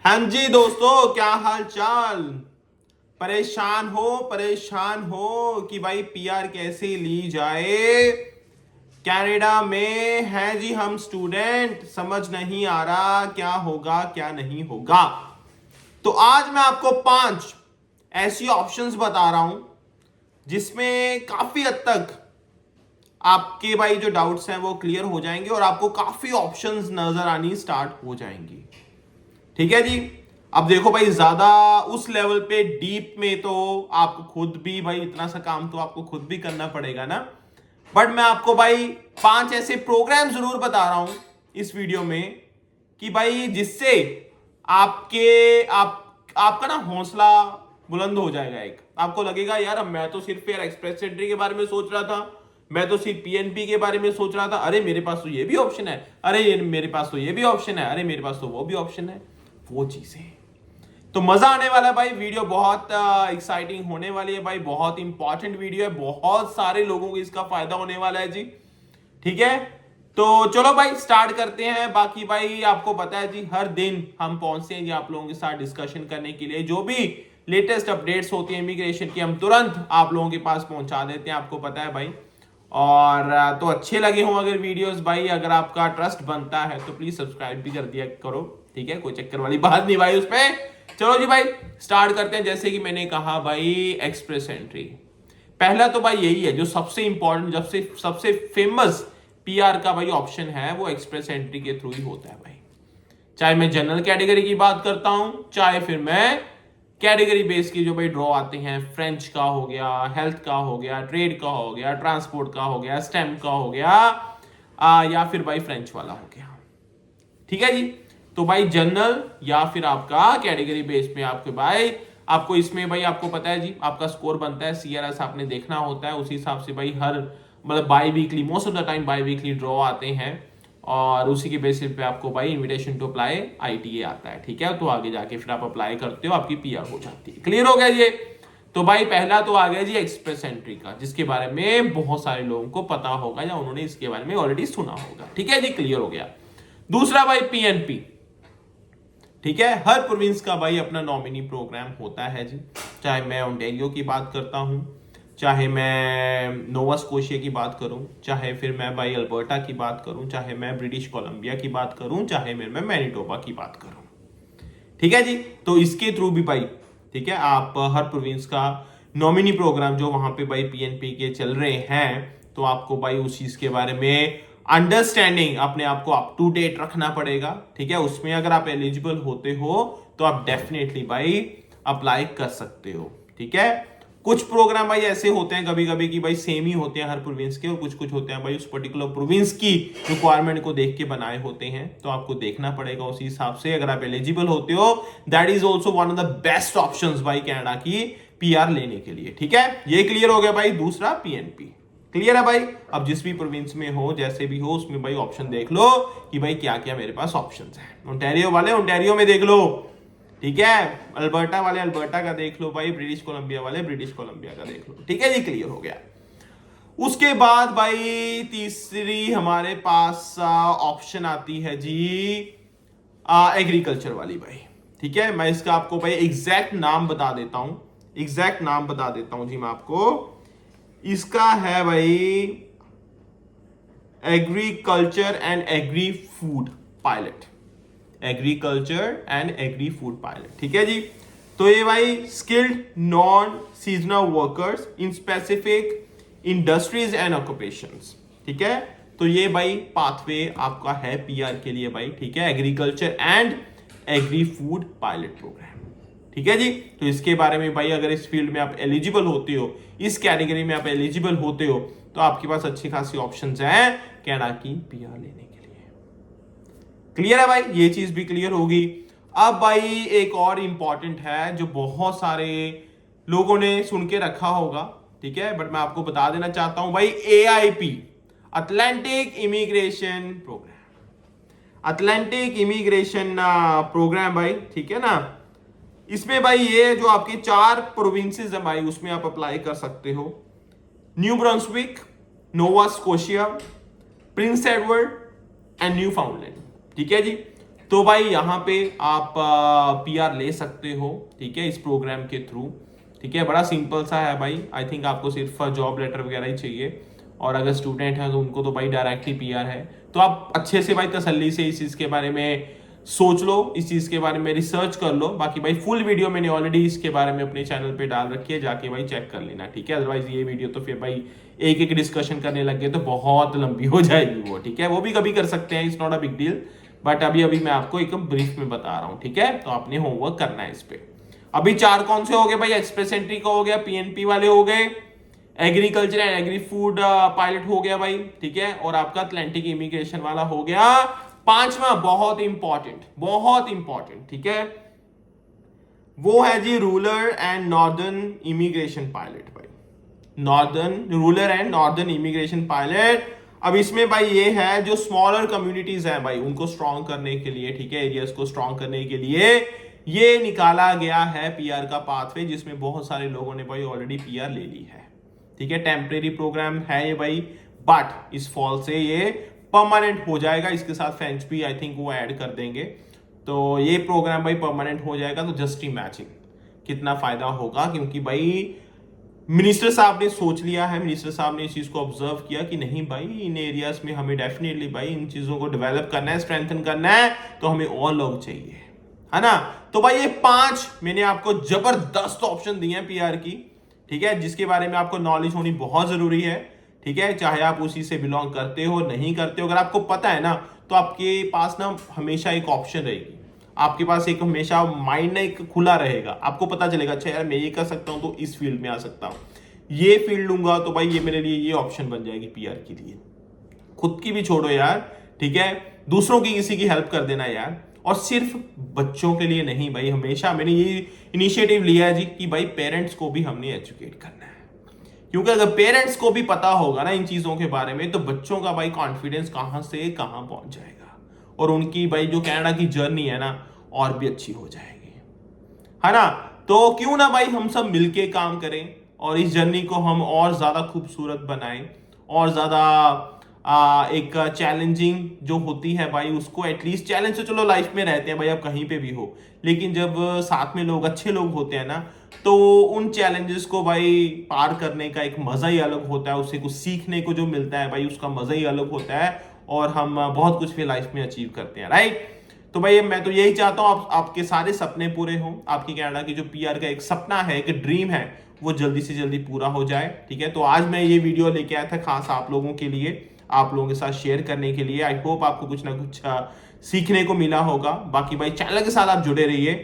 हाँ जी दोस्तों, क्या हाल चाल। परेशान हो कि भाई पीआर कैसे ली जाए। कनाडा में हैं जी हम स्टूडेंट, समझ नहीं आ रहा क्या होगा क्या नहीं होगा। तो आज मैं आपको 5 ऐसी ऑप्शंस बता रहा हूं जिसमें काफी हद तक आपके भाई जो डाउट्स हैं वो क्लियर हो जाएंगे और आपको काफी ऑप्शंस नजर आनी स्टार्ट हो जाएंगी। ठीक है जी। अब देखो भाई, ज्यादा उस लेवल पे डीप में तो आपको खुद भी भाई इतना सा काम तो आपको खुद भी करना पड़ेगा ना। बट मैं आपको भाई 5 ऐसे प्रोग्राम जरूर बता रहा हूं इस वीडियो में कि भाई जिससे आपका ना हौसला बुलंद हो जाएगा। एक आपको लगेगा यार मैं तो सिर्फ यार एक्सप्रेस एंट्री के बारे में सोच रहा था, मैं तो सिर्फ पीएनपी के बारे में सोच रहा था, अरे मेरे पास तो ये भी ऑप्शन है, अरे मेरे पास तो ये भी ऑप्शन है, अरे मेरे पास तो वो भी ऑप्शन है। वो चीजें तो मजा आने वाला है भाई। वीडियो बहुत एक्साइटिंग होने वाली है भाई, बहुत इंपॉर्टेंट वीडियो है, बहुत सारे लोगों को इसका फायदा होने वाला है जी। ठीक है, तो चलो भाई स्टार्ट करते हैं। बाकी भाई आपको पता है जी, हर दिन हम पहुंचते हैं जी आप लोगों के साथ डिस्कशन करने के लिए। जो भी लेटेस्ट अपडेट्स होती है इमिग्रेशन की, हम तुरंत आप लोगों के पास पहुंचा देते हैं, आपको पता है भाई। और तो अच्छे लगे हों अगर वीडियोस भाई, अगर आपका ट्रस्ट बनता है तो प्लीज सब्सक्राइब भी कर दिया करो। ठीक है, कोई चक्कर वाली बात नहीं भाई उसमें। चलो जी भाई स्टार्ट करते हैं। जैसे कि मैंने कहा भाई, एक्सप्रेस एंट्री पहला तो भाई यही है जो सबसे इंपॉर्टेंट, सबसे फेमस पीआर का भाई ऑप्शन है, वो एक्सप्रेस एंट्री के थ्रू ही होता है भाई। चाहे मैं जनरल कैटेगरी की बात करता हूं, चाहे फिर मैं कैटेगरी बेस की जो भाई ड्रॉ आते हैं, फ्रेंच का हो गया, हेल्थ का हो गया, ट्रेड का हो गया, ट्रांसपोर्ट का हो गया, स्टेम का हो गया, या फिर भाई फ्रेंच वाला हो गया। ठीक है जी। तो भाई जनरल या फिर आपका कैटेगरी बेस में आपके भाई, आपको इसमें भाई आपको पता है जी आपका स्कोर बनता है, सीआरएस आपने देखना होता है, उसी हिसाब से भाई हर मतलब by weekly, most of the time by weekly draw आते हैं और उसी के बेसिस पे आपको भाई इनविटेशन टू अप्लाई आईटीए आता है। ठीक है, तो आगे जाके फिर आप अप्लाई करते हो, आपकी पीआर हो जाती है। क्लियर हो गया ये। तो भाई पहला तो आ गया जी एक्सप्रेस एंट्री का, जिसके बारे में बहुत सारे लोगों को पता होगा या उन्होंने इसके बारे में ऑलरेडी सुना होगा। ठीक है जी, क्लियर हो गया। दूसरा भाई पीएनपी। ठीक है, हर प्रोविंस का भाई अपना नॉमिनी प्रोग्राम होता है जी। चाहे मैं ओंटारियो की बात करता हूं, चाहे मैं नोवा स्कोशिया की बात करूं, चाहे फिर मैं भाई अल्बर्टा की बात करूं, चाहे मैं ब्रिटिश कोलंबिया की बात करूं, चाहे मैं मैनिटोबा की बात करूं। ठीक है जी। तो इसके थ्रू भी भाई, ठीक है, आप हर प्रोविंस का नॉमिनी प्रोग्राम जो वहां पे भाई पीएनपी के चल रहे हैं, तो आपको भाई उस चीज के बारे में अंडरस्टैंडिंग, अपने आप को अप टू डेट रखना पड़ेगा। ठीक है, उसमें अगर आप एलिजिबल होते हो तो आप डेफिनेटली भाई अप्लाई कर सकते हो। ठीक है, कुछ प्रोग्राम भाई ऐसे होते हैं कभी कभी कि भाई सेम ही होते हैं हर प्रोविंस के, और कुछ कुछ होते हैं भाई उस पर्टिकुलर प्रोविंस की रिक्वायरमेंट को देख के बनाए होते हैं, तो आपको देखना पड़ेगा उसी हिसाब से। अगर आप एलिजिबल होते हो, that is also one of the best options भाई कनाडा की पीआर लेने के लिए। ठीक है, ये क्लियर हो गया भाई। दूसरा पीएनपी क्लियर है भाई। अब जिस भी प्रोविंस में हो, जैसे भी हो, उसमें भाई ऑप्शन देख लो कि भाई क्या क्या मेरे पास ऑप्शंस हैं। ओंटारियो वाले ओंटारियो में देख लो, ठीक है, अल्बर्टा वाले अल्बर्टा का देख लो भाई, ब्रिटिश कोलंबिया वाले ब्रिटिश कोलंबिया का देख लो। ठीक है जी, क्लियर हो गया। उसके बाद भाई तीसरी हमारे पास ऑप्शन आती है जी एग्रीकल्चर वाली भाई। ठीक है, मैं इसका आपको भाई एग्जैक्ट नाम बता देता हूं, एग्जैक्ट नाम बता देता हूं जी मैं आपको। इसका है भाई agriculture and agri food pilot, agriculture and agri food pilot. ठीक है जी। तो ये भाई skilled non seasonal workers in specific industries and occupations. ठीक है, तो ये भाई पाथवे आपका है पीआर के लिए भाई। ठीक है, agriculture and agri food pilot program. ठीक है जी। तो इसके बारे में भाई अगर इस फील्ड में आप एलिजिबल होते हो, इस कैटेगरी में आप एलिजिबल होते हो, तो आपके पास अच्छी खासी ऑप्शंस हैं कनाडा की पीआर लेने के लिए। क्लियर है भाई, ये चीज भी क्लियर होगी। अब भाई एक और इंपॉर्टेंट है जो बहुत सारे लोगों ने सुन के रखा होगा, ठीक है, बट मैं आपको बता देना चाहता हूं भाई, AIP Atlantic immigration program, Atlantic immigration program भाई। ठीक है ना, इसमें भाई ये जो आपके 4 प्रोविंसेस है भाई, उसमें आप अप्लाई कर सकते हो। New Brunswick, Nova Scotia, Prince Edward and new फाउंडलैंड। ठीक है जी। तो भाई यहाँ पे आप पीआर ले सकते हो, ठीक है, इस प्रोग्राम के थ्रू, ठीक है। बड़ा सिंपल सा है भाई, आई थिंक आपको सिर्फ जॉब लेटर वगैरह ही चाहिए, और अगर स्टूडेंट है तो उनको तो भाई डायरेक्टली पीआर है। तो आप अच्छे से भाई तसल्ली से इस चीज़ के बारे में सोच लो, इस चीज़ के बारे में रिसर्च कर लो। बाकी भाई फुल वीडियो मैंने ऑलरेडी इसके बारे में अपने चैनल पे डाल रखी है, जाके भाई चेक कर लेना, ठीक है। अदरवाइज ये वीडियो तो फिर भाई एक एक डिस्कशन करने लग गए तो बहुत लंबी हो जाएगी वो, ठीक है। वो भी कभी कर सकते हैं, it's not a big deal, but अभी अभी मैं आपको एक ब्रीफ में बता रहा हूँ, ठीक है। तो आपने होमवर्क करना है इस पे। अभी 4 कौन से हो गए भाई? एक्सप्रेस एंट्री का हो गया, पीएनपी वाले हो गए, agriculture and agri food pilot हो गया भाई, ठीक है, और आपका अटलांटिक इमिग्रेशन वाला हो गया। 5वां बहुत इंपॉर्टेंट, ठीक है, वो है जी rural and northern immigration pilot भाई, rural and northern immigration pilot. अब इसमें भाई ये है जो स्मॉलर कम्युनिटीज हैं भाई उनको स्ट्रॉन्ग करने के लिए, ठीक है, एरियाज को स्ट्रॉन्ग करने के लिए ये निकाला गया है पीआर का पाथवे, जिसमें बहुत सारे लोगों ने भाई ऑलरेडी पीआर ले ली है, ठीक है। टेम्परेरी प्रोग्राम है ये भाई, बट इस फॉल से ये परमानेंट हो जाएगा। इसके साथ फ्रेंच भी आई थिंक वो ऐड कर देंगे, तो ये प्रोग्राम भाई परमानेंट हो जाएगा। तो जस्ट इमेजिन कितना फायदा होगा, क्योंकि भाई मिनिस्टर साहब ने सोच लिया है, मिनिस्टर साहब ने इस चीज को ऑब्जर्व किया कि नहीं भाई इन एरियाज में हमें डेफिनेटली भाई इन चीजों को डेवलप करना है, स्ट्रेंथन करना है, तो हमें और लोग चाहिए, है ना। तो भाई ये 5 मैंने आपको जबरदस्त ऑप्शन दिए हैं पीआर की, ठीक है, जिसके बारे में आपको नॉलेज होनी बहुत जरूरी है, ठीक है। चाहे आप उसी से बिलोंग करते हो नहीं करते हो, अगर आपको पता है ना तो आपके पास ना हमेशा एक ऑप्शन रहेगी, आपके पास एक हमेशा माइंड ना एक खुला रहेगा, आपको पता चलेगा अच्छा यार मैं ये कर सकता हूं तो इस फील्ड में आ सकता हूं, ये फील्ड लूंगा तो भाई ये मेरे लिए ये ऑप्शन बन जाएगी पीआर के लिए। खुद की भी छोड़ो यार, ठीक है, दूसरों की किसी की हेल्प कर देना यार, और सिर्फ बच्चों के लिए नहीं भाई, हमेशा मैंने ये इनिशिएटिव लिया है जी कि भाई पेरेंट्स को भी हमने एजुकेट करना है, क्योंकि अगर पेरेंट्स को भी पता होगा ना इन चीजों के बारे में तो बच्चों का भाई कॉन्फिडेंस कहां से कहां पहुंच जाएगा, और उनकी भाई जो कनाडा की जर्नी है ना और भी अच्छी हो जाएगी, है ना। तो क्यों ना भाई हम सब मिलके काम करें और इस जर्नी को हम और ज्यादा खूबसूरत बनाएं, और ज्यादा एक चैलेंजिंग जो होती है भाई उसको, एटलीस्ट चैलेंज तो चलो लाइफ में रहते हैं भाई, आप कहीं पे भी हो, लेकिन जब साथ में लोग अच्छे लोग होते हैं ना तो उन चैलेंजेस को भाई पार करने का एक मजा ही अलग होता है, उससे कुछ सीखने को जो मिलता है भाई उसका मजा ही अलग होता है, और हम बहुत कुछ भी लाइफ में अचीव करते हैं, राइट। तो भाई मैं तो यही चाहता हूं आपके सारे सपने पूरे हों, आपकी कनाडा की जो पीआर का एक सपना है, एक ड्रीम है, वो जल्दी से जल्दी पूरा हो जाए, ठीक है। तो आज मैं ये वीडियो लेके आया था खास आप लोगों के लिए, आप लोगों के साथ शेयर करने के लिए। आई होप आपको कुछ ना कुछ सीखने को मिला होगा। बाकी भाई चैनल के साथ आप जुड़े रहिए,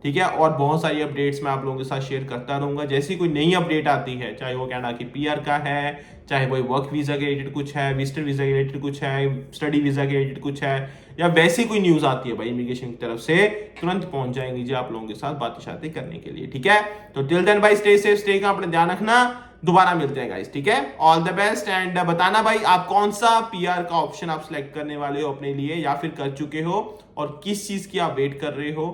ठीक है, और बहुत सारी अपडेट्स मैं आप लोगों के साथ शेयर करता रहूंगा। जैसी कोई नई अपडेट आती है, चाहे वो कनाडा की पीआर का है, चाहे वो वर्क वीजा के रिलेटेड कुछ है, विजिटर वीजा के रिलेटेड कुछ है, स्टडी वीजा के रिलेटेड कुछ है, या वैसी कोई न्यूज आती है भाई इमिग्रेशन की तरफ से, तुरंत पहुंच जाएंगे जी आप लोगों के साथ बातें शातें करने के लिए, ठीक है। तो टिल देन भाई स्टे सेफ, स्टे का अपना ध्यान रखना, दोबारा मिलते हैं गाइस, ठीक है। ऑल द बेस्ट, एंड बताना भाई आप कौन सा पीआर का ऑप्शन आप सिलेक्ट करने वाले हो अपने लिए, या फिर कर चुके हो, और किस चीज की आप वेट कर रहे हो,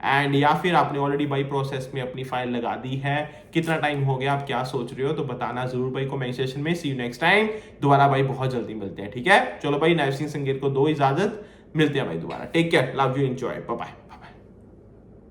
एंड या फिर आपने ऑलरेडी भाई प्रोसेस में अपनी फाइल लगा दी है, कितना टाइम हो गया, आप क्या सोच रहे हो, तो बताना जरूर भाई कमेंट सेक्शन में। सी यू नेक्स्ट टाइम, दोबारा भाई बहुत जल्दी मिलते हैं, ठीक है। चलो भाई नैव सिंह संगीत को दो इजाजत, मिलते हैं भाई दोबारा, take care, love you, enjoy, bye bye.